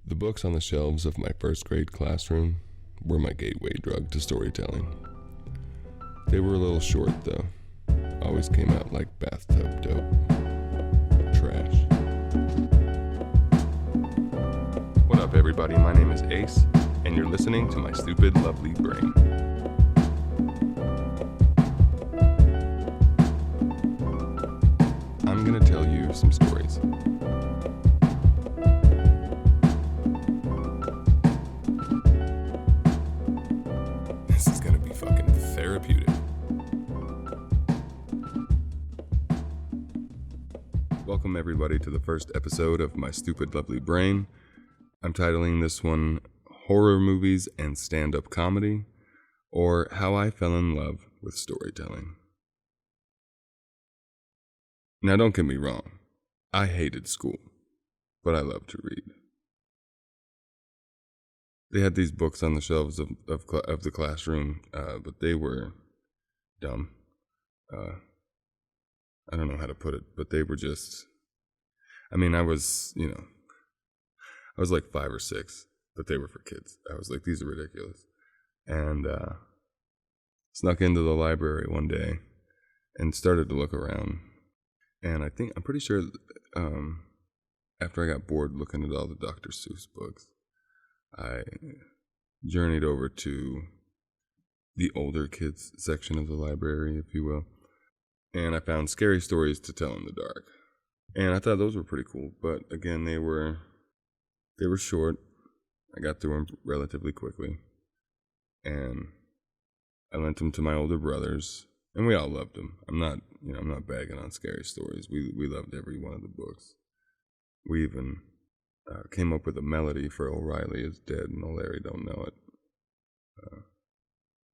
The books on the shelves of my first grade classroom were my gateway drug to storytelling. They were a little short, though. Always came out like bathtub dope. Trash. What up, everybody? My name is Ace, and you're listening to my stupid, lovely brain. I'm gonna tell you some stories. This is gonna be fucking therapeutic. Welcome, everybody, to the first episode of my stupid, lovely brain. I'm titling this one Horror Movies and Stand-Up Comedy, or How I Fell in Love with Storytelling. Now, don't get me wrong. I hated school, but I loved to read. They had these books on the shelves of the classroom, but they were dumb. I don't know how to put it, but they were just, I was like 5 or 6, but they were for kids. I was like, these are ridiculous. And snuck into the library one day and started to look around. And I'm pretty sure after I got bored looking at all the Dr. Seuss books, I journeyed over to the older kids section of the library, if you will. And I found Scary Stories to Tell in the Dark. And I thought those were pretty cool. But again, they were short. I got through them relatively quickly. And I lent them to my older brothers. And we all loved them. I'm not bagging on Scary Stories. We loved every one of the books. We even came up with a melody for O'Reilly is Dead and O'Larry Don't Know It.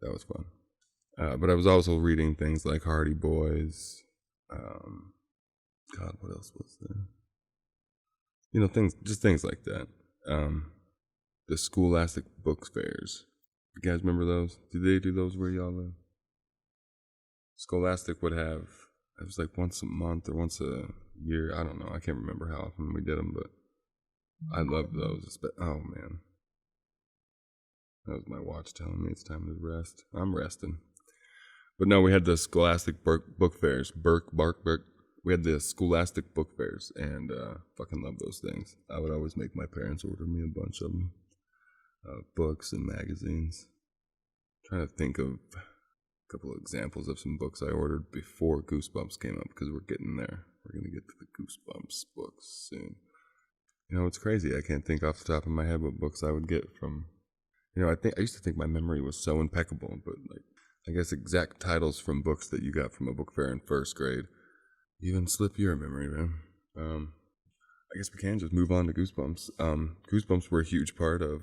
That was fun. But I was also reading things like Hardy Boys. God, what else was there? Things like that. The Scholastic Book Fairs. You guys remember those? Did they do those where y'all live? Scholastic would have, it was like once a month or once a year. I don't know. I can't remember how often we did them, but I loved those. Oh, man. That was my watch telling me it's time to rest. I'm resting. But no, we had the Scholastic Book Fairs. We had the Scholastic Book Fairs, and fucking love those things. I would always make my parents order me a bunch of them. Books and magazines. Trying to think of couple of examples of some books I ordered before Goosebumps came up, because we're getting there. We're going to get to the Goosebumps books soon. It's crazy. I can't think off the top of my head what books I would get from, I used to think my memory was so impeccable, but I guess exact titles from books that you got from a book fair in first grade even slip your memory, man. I guess we can just move on to Goosebumps. Goosebumps were a huge part of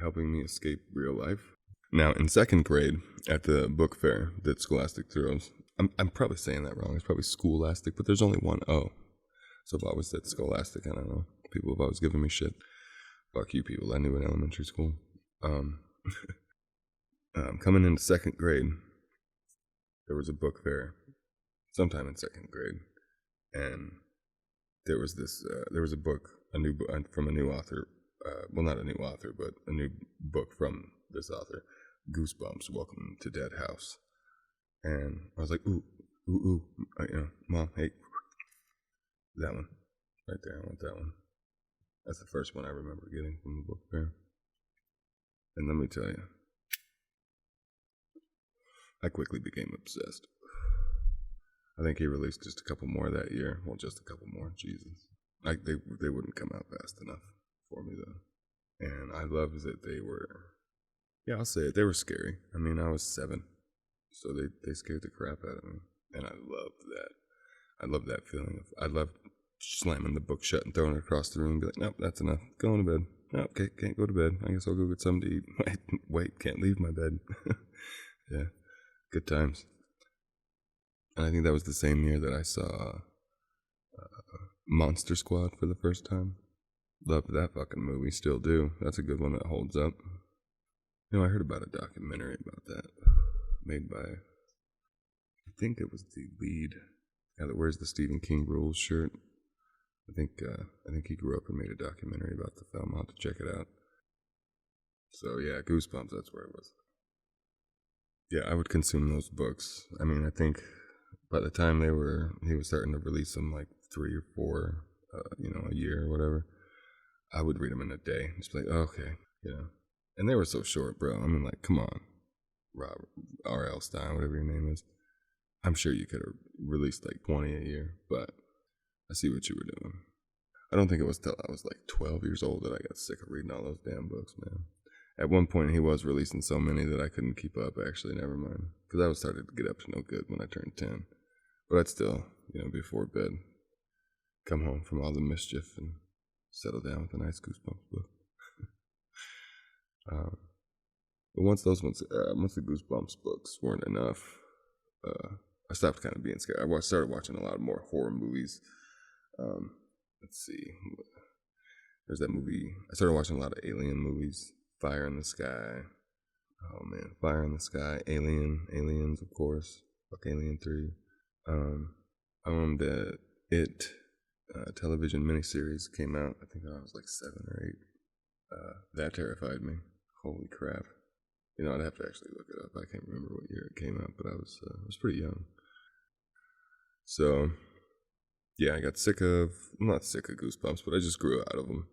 helping me escape real life. Now, in second grade, at the book fair that Scholastic throws, I'm probably saying that wrong. It's probably Scholastic, but there's only one O. So I've always said Scholastic. I don't know. People have always given me shit. Fuck you people. I knew in elementary school. Coming into second grade, there was a book fair sometime in second grade. And there was a book, from a new author. Well, not a new author, but a new book from this author. Goosebumps, Welcome to Dead House. And I was like, ooh, Mom, hey, that one, right there, I want that one. That's the first one I remember getting from the book fair. And let me tell you, I quickly became obsessed. I think he released just a couple more that year. Well, just a couple more, Jesus. They wouldn't come out fast enough for me, though. And I loved that they were, yeah, I'll say it, they were scary. I was 7, so they scared the crap out of me. And I loved that. I loved that feeling. I loved slamming the book shut and throwing it across the room and be like, nope, that's enough. Going to bed. Nope, okay, can't go to bed. I guess I'll go get something to eat. Wait, can't leave my bed. Yeah, good times. And I think that was the same year that I saw Monster Squad for the first time. Loved that fucking movie, still do. That's a good one that holds up. I heard about a documentary about that, made by, I think it was the lead guy that wears the Stephen King Rules shirt. I think he grew up and made a documentary about the film. I'll have to check it out. So yeah, Goosebumps. That's where it was. Yeah, I would consume those books. I mean, I think by the time he was starting to release them like 3 or 4, a year or whatever. I would read them in a day. Just be like, oh, okay, And they were so short, bro. I mean, like, come on, Robert R.L. Stein, whatever your name is. I'm sure you could have released like 20 a year, but I see what you were doing. I don't think it was till I was like 12 years old that I got sick of reading all those damn books, man. At one point, he was releasing so many that I couldn't keep up, actually, never mind. Because I was starting to get up to no good when I turned 10. But I'd still, before bed, come home from all the mischief and settle down with a nice Goosebumps book. But once the Goosebumps books weren't enough, I stopped kind of being scared. I started watching a lot more horror movies. Let's see. There's that movie. I started watching a lot of alien movies. Fire in the Sky. Oh man, Fire in the Sky. Aliens, of course. Fuck Alien 3. The It television miniseries came out. I think I was like 7 or 8. That terrified me. Holy crap. I'd have to actually look it up. I can't remember what year it came out, but I was pretty young. So, yeah, I got not sick of Goosebumps, but I just grew out of them.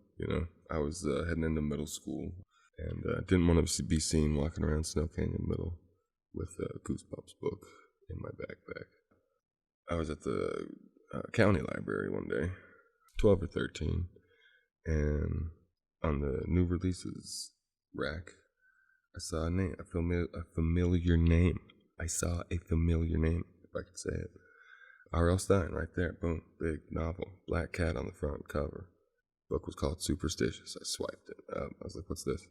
I was heading into middle school and didn't want to be seen walking around Snow Canyon Middle with a Goosebumps book in my backpack. I was at the county library one day, 12 or 13, and on the new releases rack, I saw a familiar name. I saw a familiar name, if I could say it. R.L. Stein, right there, boom, big novel, black cat on the front cover. Book was called Superstitious. I swiped it up. I was like, what's this?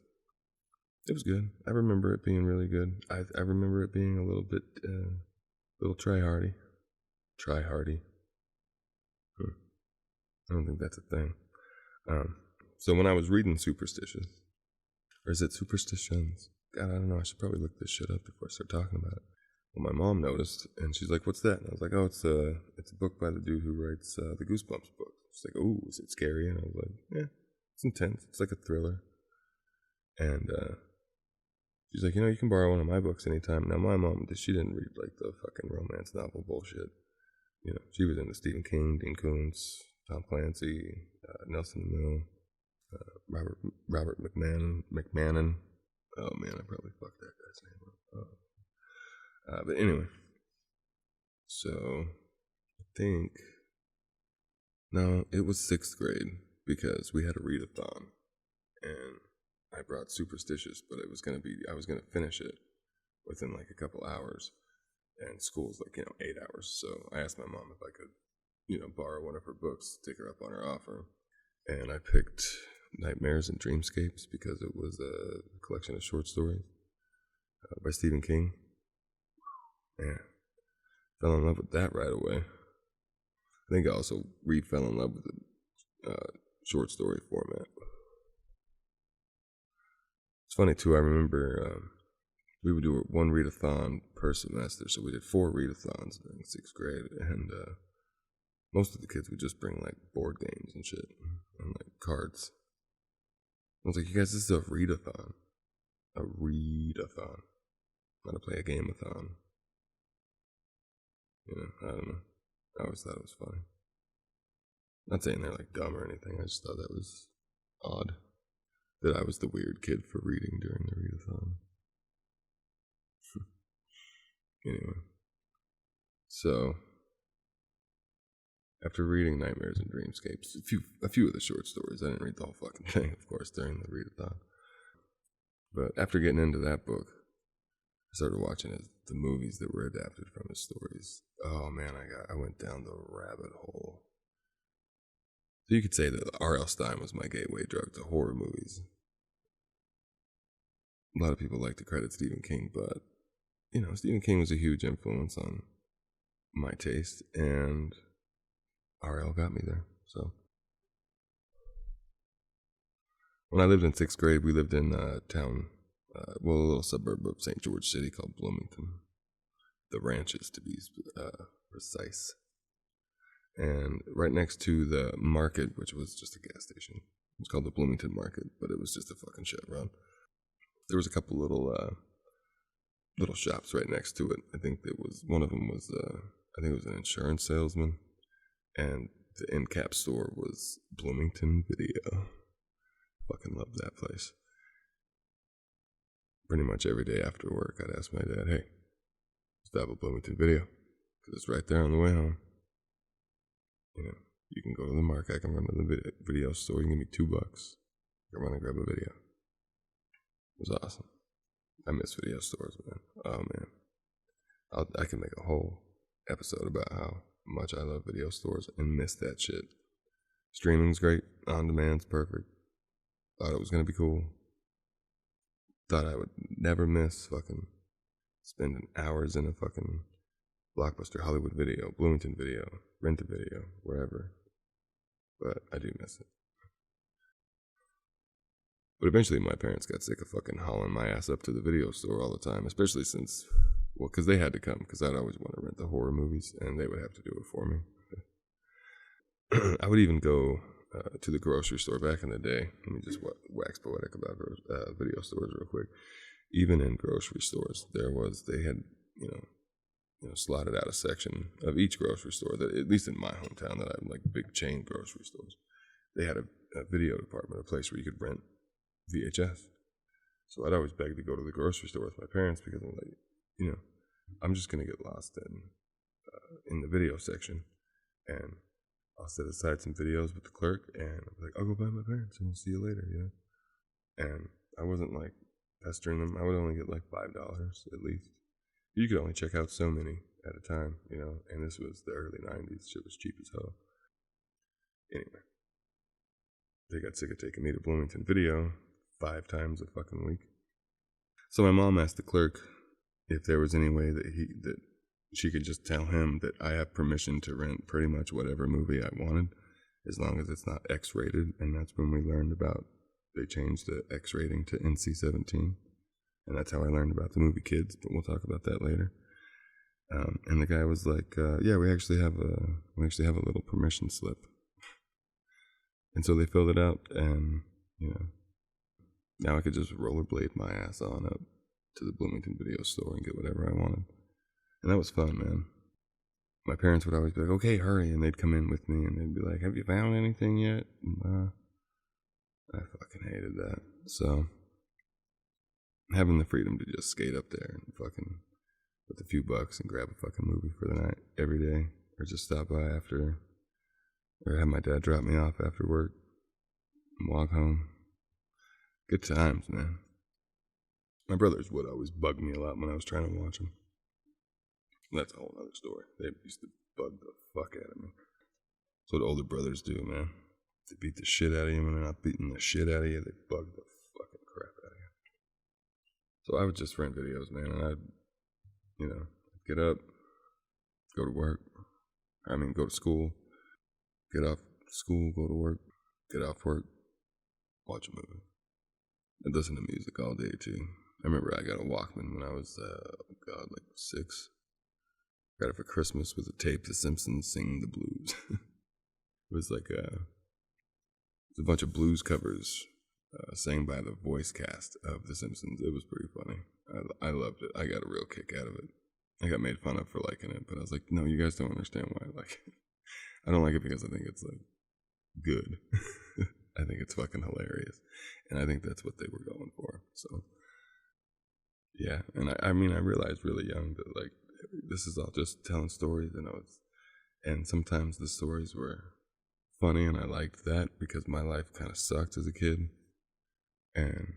It was good. I remember it being really good. I remember it being a little bit, little try-hardy. Try-hardy. I don't think that's a thing. So when I was reading Superstitious, or is it Superstitions? God, I don't know. I should probably look this shit up before I start talking about it. Well, my mom noticed, and she's like, what's that? And I was like, oh, it's a book by the dude who writes the Goosebumps book. She's like, oh, is it scary? And I was like, yeah, it's intense. It's like a thriller. And she's like, you can borrow one of my books anytime. Now, my mom, she didn't read like the fucking romance novel bullshit. She was into Stephen King, Dean Koontz, Tom Clancy, Nelson Mill, Robert McMahon. Oh man, I probably fucked that guy's name up. But anyway, so I think it was 6th grade because we had a readathon, and I brought Superstitious, but I was gonna finish it within like a couple hours, and school's like 8 hours. So I asked my mom if I could, borrow one of her books, take her up on her offer, and I picked Nightmares and Dreamscapes because it was a collection of short stories by Stephen King. Yeah, fell in love with that right away. I think I also fell in love with the short story format. It's funny too. I remember we would do one readathon per semester, so we did 4 readathons in 6th grade, and most of the kids would just bring like board games and shit and like cards. I was like, you guys, this is a readathon. A readathon. Not to play a game-a-thon. I don't know. I always thought it was funny. Not saying they're like dumb or anything. I just thought that was odd. That I was the weird kid for reading during the readathon. Anyway. So, after reading Nightmares and Dreamscapes, a few of the short stories, I didn't read the whole fucking thing, of course, during the readathon. But after getting into that book, I started watching the movies that were adapted from his stories. Oh man, I went down the rabbit hole. So you could say that R.L. Stein was my gateway drug to horror movies. A lot of people like to credit Stephen King, but Stephen King was a huge influence on my taste, and R.L. got me there. So when I lived in 6th grade, we lived in a town, a little suburb of St. George City called Bloomington. The Ranches, to be precise. And right next to the market, which was just a gas station, it was called the Bloomington Market, but it was just a fucking Chevron. There was a couple little shops right next to it. I think one of them was I think it was an insurance salesman, and the end cap store was Bloomington Video. Fucking loved that place. Pretty much every day after work, I'd ask my dad, "Hey, stop at Bloomington Video, because it's right there on the way home. You know, you can go to the market. I can run to the video store. You can give me $2. I can run and grab a video." It was awesome. I miss video stores, man. Oh man, I can make a whole episode about how much I love video stores and miss that shit. Streaming's great. On demand's perfect. Thought it was gonna be cool. Thought I would never miss fucking spending hours in a fucking Blockbuster, Hollywood Video, Bloomington Video, Rent a Video, wherever. But I do miss it. But eventually my parents got sick of fucking hauling my ass up to the video store all the time, especially since, well, because they had to come, because I'd always want to rent the horror movies, and they would have to do it for me. I would even go to the grocery store back in the day. Let me just wax poetic about video stores real quick. Even in grocery stores, they had, slotted out a section of each grocery store that, at least in my hometown, that I'm like big chain grocery stores, they had a video department, a place where you could rent VHS. So I'd always beg to go to the grocery store with my parents because I'm like, I'm just gonna get lost in the video section, and I'll set aside some videos with the clerk, and I'll be like, "I'll go buy my parents, and we'll see you later," And I wasn't like pestering them. I would only get like $5 at least. You could only check out so many at a time, And this was the early '90s. Shit was cheap as hell. Anyway, they got sick of taking me to Bloomington Video 5 times a fucking week. So my mom asked the clerk if there was any way that she could just tell him that I have permission to rent pretty much whatever movie I wanted, as long as it's not X-rated. And that's when we learned about, they changed the X rating to NC-17. And that's how I learned about the movie Kids, but we'll talk about that later. And the guy was like, "Yeah, we actually have a little permission slip." And so they filled it out, and now I could just rollerblade my ass on up to the Bloomington Video store and get whatever I wanted. And that was fun, man. My parents would always be like, "Okay, hurry," and they'd come in with me, and they'd be like, "Have you found anything yet?" And, I fucking hated that. So having the freedom to just skate up there and fucking with a few bucks and grab a fucking movie for the night every day, or just stop by after, or have my dad drop me off after work and walk home. Good times, man. My brothers would always bug me a lot when I was trying to watch them. That's a whole other story. They used to bug the fuck out of me. That's what older brothers do, man. They beat the shit out of you. When they're not beating the shit out of you, they bug the fucking crap out of you. So I would just rent videos, man, and I'd get up, go to work. Go to school, get off school, go to work, get off work, watch a movie, and listen to music all day too. I remember I got a Walkman when I was, like 6. Got it for Christmas with a tape, The Simpsons Sing the Blues. It was like a bunch of blues covers sang by the voice cast of The Simpsons. It was pretty funny. I loved it. I got a real kick out of it. I got made fun of for liking it, but I was like, no, you guys don't understand why I like it. I don't like it because I think it's like good. I think it's fucking hilarious, and I think that's what they were going for. So yeah, and I realized really young that like this is all just telling stories, and sometimes the stories were funny, and I liked that because my life kind of sucked as a kid, and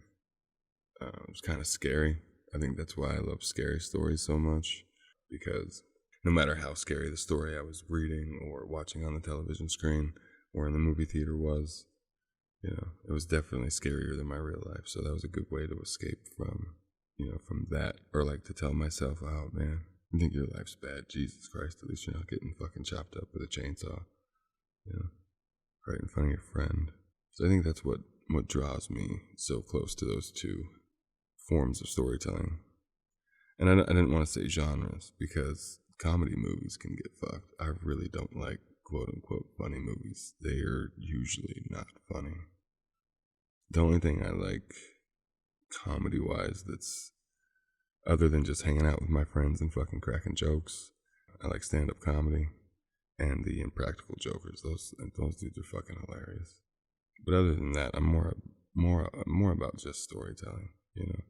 it was kind of scary. I think that's why I love scary stories so much, because no matter how scary the story I was reading or watching on the television screen or in the movie theater was, it was definitely scarier than my real life. So that was a good way to escape from that, or like to tell myself, oh man, you think your life's bad? Jesus Christ, at least you're not getting fucking chopped up with a chainsaw, right in front of your friend. So I think that's what draws me so close to those two forms of storytelling. And I didn't want to say genres, because comedy movies can get fucked. I really don't like quote unquote funny movies. They are usually not funny. The only thing I like comedy wise that's other than just hanging out with my friends and fucking cracking jokes, I like stand up comedy and the Impractical Jokers. Those dudes are fucking hilarious. But other than that, I'm more about just storytelling. You know,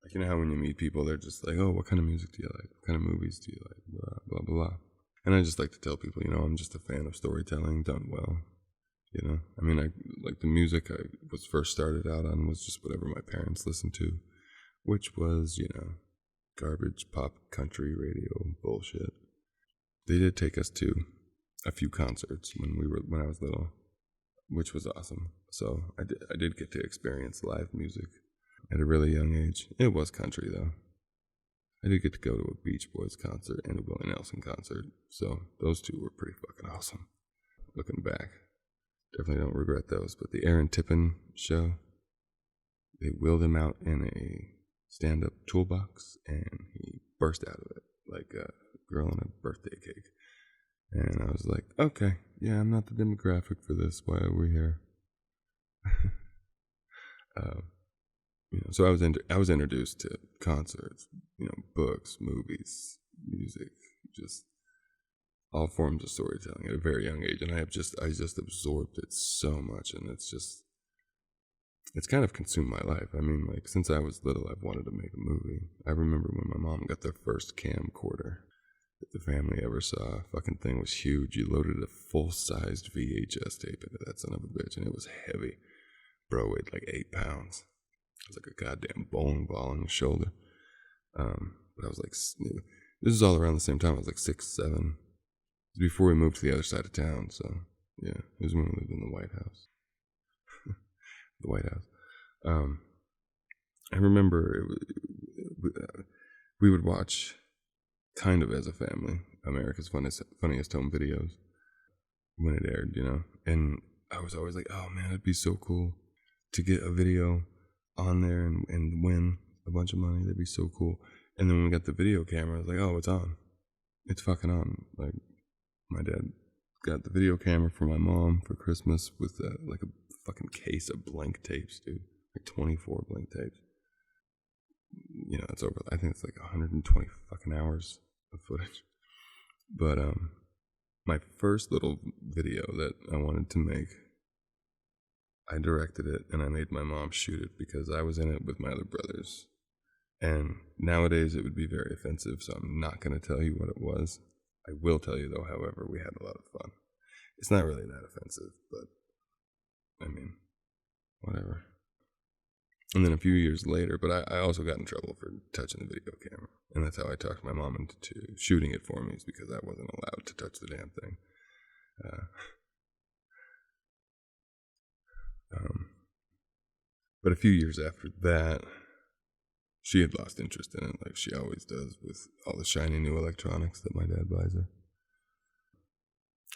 like you know how when you meet people, they're just like, oh, what kind of music do you like? What kind of movies do you like? Blah blah blah. And I just like to tell people, you know, I'm just a fan of storytelling done well. You know, I mean, I like the music I was first started out on was just whatever my parents listened to, which was, you know, garbage pop country radio bullshit. They did take us to a few concerts when I was little, which was awesome. So I did get to experience live music at a really young age. It was country though. I did get to go to a Beach Boys concert and a Willie Nelson concert, so those two were pretty fucking awesome. Looking back, definitely don't regret those. But the Aaron Tippin show, they wheeled him out in a stand-up toolbox, and he burst out of it like a girl in a birthday cake. And I was like, okay, yeah, I'm not the demographic for this. Why are we here? You know, so I was introduced to concerts, you know, books, movies, music, just all forms of storytelling at a very young age, and I just absorbed it so much, and it's kind of consumed my life. I mean, like since I was little, I've wanted to make a movie. I remember when my mom got their first camcorder that the family ever saw. Fucking thing was huge. You loaded a full-sized VHS tape into that son of a bitch, and it was heavy. Bro weighed like 8 pounds. It was like a goddamn bowling ball on your shoulder. But I was like, this is all around the same time. I was like 6, 7. It was before we moved to the other side of town. So yeah, it was when we lived in the White House. The White House. I remember we would watch kind of as a family America's Funniest Home Videos when it aired, you know. And I was always like, oh man, it'd be so cool to get a video on there and win a bunch of money. That'd be so cool. And then when we got the video camera, I was like, oh, it's on. It's fucking on. Like, my dad got the video camera for my mom for Christmas with like a fucking case of blank tapes, dude. Like 24 blank tapes. You know, it's over. I think it's like 120 fucking hours of footage. But my first little video that I wanted to make, I directed it and I made my mom shoot it because I was in it with my other brothers. And nowadays it would be very offensive, so I'm not going to tell you what it was. I will tell you though, however, we had a lot of fun. It's not really that offensive, but I mean, whatever. And then a few years later, but I also got in trouble for touching the video camera. And that's how I talked my mom into shooting it for me, is because I wasn't allowed to touch the damn thing. But a few years after that, she had lost interest in it, like she always does with all the shiny new electronics that my dad buys her.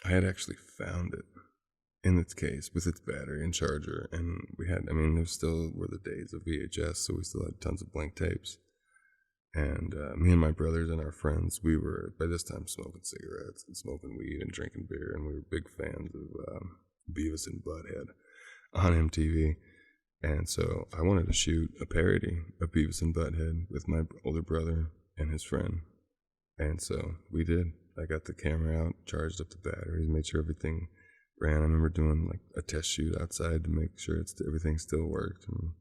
I had actually found it in its case with its battery and charger, and there still were the days of VHS, so we still had tons of blank tapes. And me and my brothers and our friends, we were by this time smoking cigarettes and smoking weed and drinking beer, and we were big fans of Beavis and Butthead on MTV. And so I wanted to shoot a parody of Beavis and Butthead with my older brother and his friend. And so we did. I got the camera out, charged up the batteries, made sure everything ran. I remember doing like a test shoot outside to make sure everything still worked, and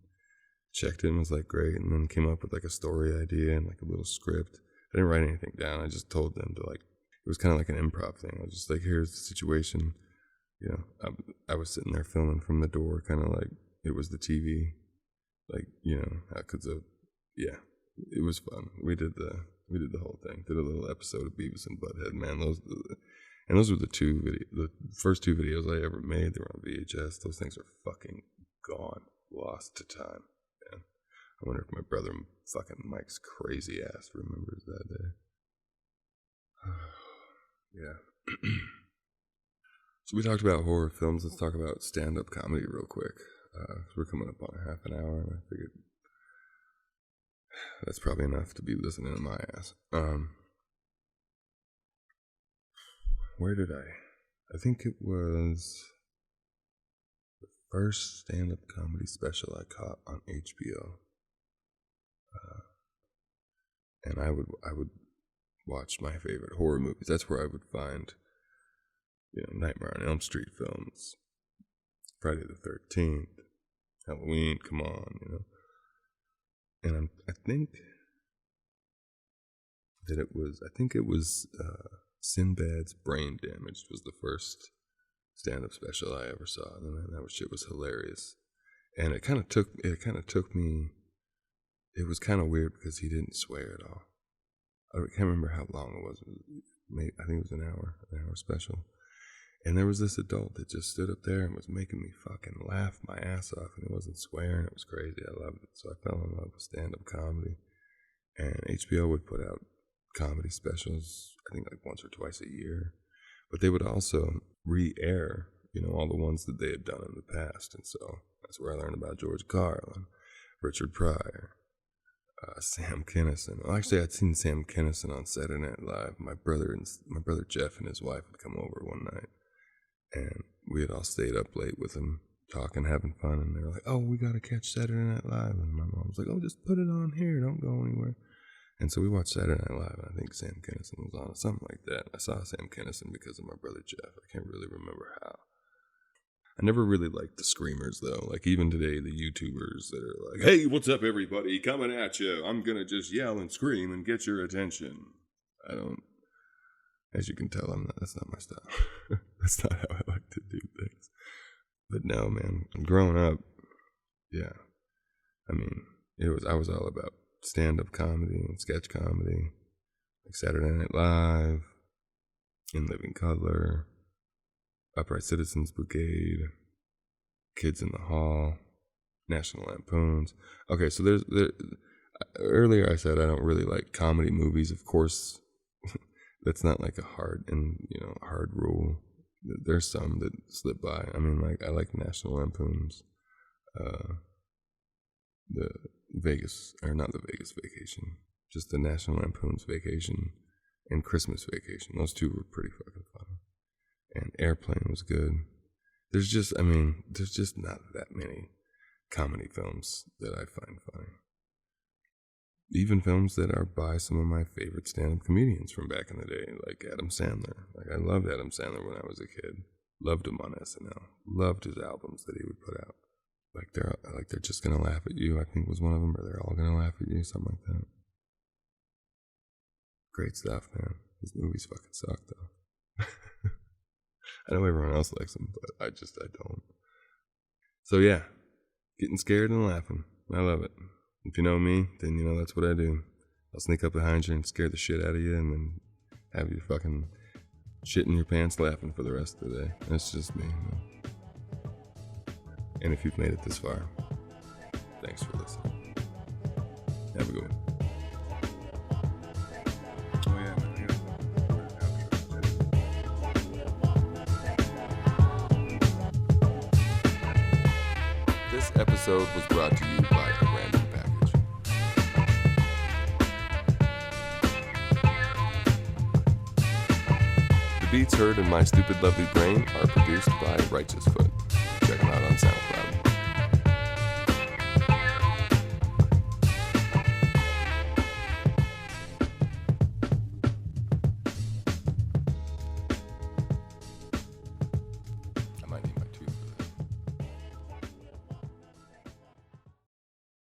checked it and was like, great. And then came up with like a story idea and like a little script. I didn't write anything down. I just told them to, like, it was kind of like an improv thing. I was just like, here's the situation. You know, I was sitting there filming from the door, kind of like it was the TV, like, you know, because of, yeah, it was fun. We did the whole thing. Did a little episode of Beavis and Butthead. Man, those were the first two videos I ever made. They were on VHS. Those things are fucking gone, lost to time. Man, I wonder if my brother, fucking Mike's crazy ass, remembers that day. Yeah. So we talked about horror films. Let's talk about stand-up comedy real quick. We're coming up on a half an hour, and I figured that's probably enough to be listening to my ass. Where did I I think it was the first stand-up comedy special I caught on HBO. And I would watch my favorite horror movies. That's where I would find, Nightmare on Elm Street films, Friday the 13th, Halloween, come on, And I think it was Sinbad's Brain Damaged was the first stand-up special I ever saw, and that shit was hilarious. And it kind of took me. It was kind of weird because he didn't swear at all. I can't remember how long it was. I think it was an hour special. And there was this adult that just stood up there and was making me fucking laugh my ass off, and he wasn't swearing. It was crazy. I loved it. So I fell in love with stand-up comedy. And HBO would put out comedy specials, I think like once or twice a year. But they would also re-air, all the ones that they had done in the past. And so that's where I learned about George Carlin, Richard Pryor, Sam Kinison. Well, actually, I'd seen Sam Kinison on Saturday Night Live. My brother Jeff and his wife had come over one night, and we had all stayed up late with him, talking, having fun. And they were like, "Oh, we got to catch Saturday Night Live." And my mom was like, "Oh, just put it on here. Don't go anywhere." And so we watched Saturday Night Live, and I think Sam Kinison was on, something like that. I saw Sam Kinison because of my brother Jeff. I can't really remember how. I never really liked the screamers, though. Like, even today, the YouTubers that are like, "Hey, what's up, everybody? Coming at you. I'm going to just yell and scream and get your attention." I don't, as you can tell, that's not my style. That's not how I like to do things. But no, man, growing up, yeah. I mean, I was all about stand-up comedy and sketch comedy, like Saturday Night Live, In Living Color, Upright Citizens Brigade, Kids in the Hall, National Lampoons. Okay, so earlier I said I don't really like comedy movies. Of course, that's not like a hard rule. There's some that slip by. I mean, like, I like National Lampoons, the Vegas, or not the Vegas Vacation, just the National Lampoons Vacation and Christmas Vacation. Those two were pretty fucking funny. And Airplane was good. There's just not that many comedy films that I find funny. Even films that are by some of my favorite stand-up comedians from back in the day, like Adam Sandler. Like, I loved Adam Sandler when I was a kid. Loved him on SNL. Loved his albums that he would put out. Like they're just gonna laugh at you, I think was one of them, or They're All Gonna Laugh at You, something like that. Great stuff, man. His movies fucking suck, though. I know everyone else likes them, but I don't. So yeah, getting scared and laughing. I love it. If you know me, then you know that's what I do. I'll sneak up behind you and scare the shit out of you, and then have you fucking shit in your pants laughing for the rest of the day. That's just me. And if you've made it this far, thanks for listening. Have a good one. Oh yeah, This episode was brought to you by a random package. The beats heard in My Stupid Lovely Brain are produced by Righteous Foot. Check them out on SoundCloud.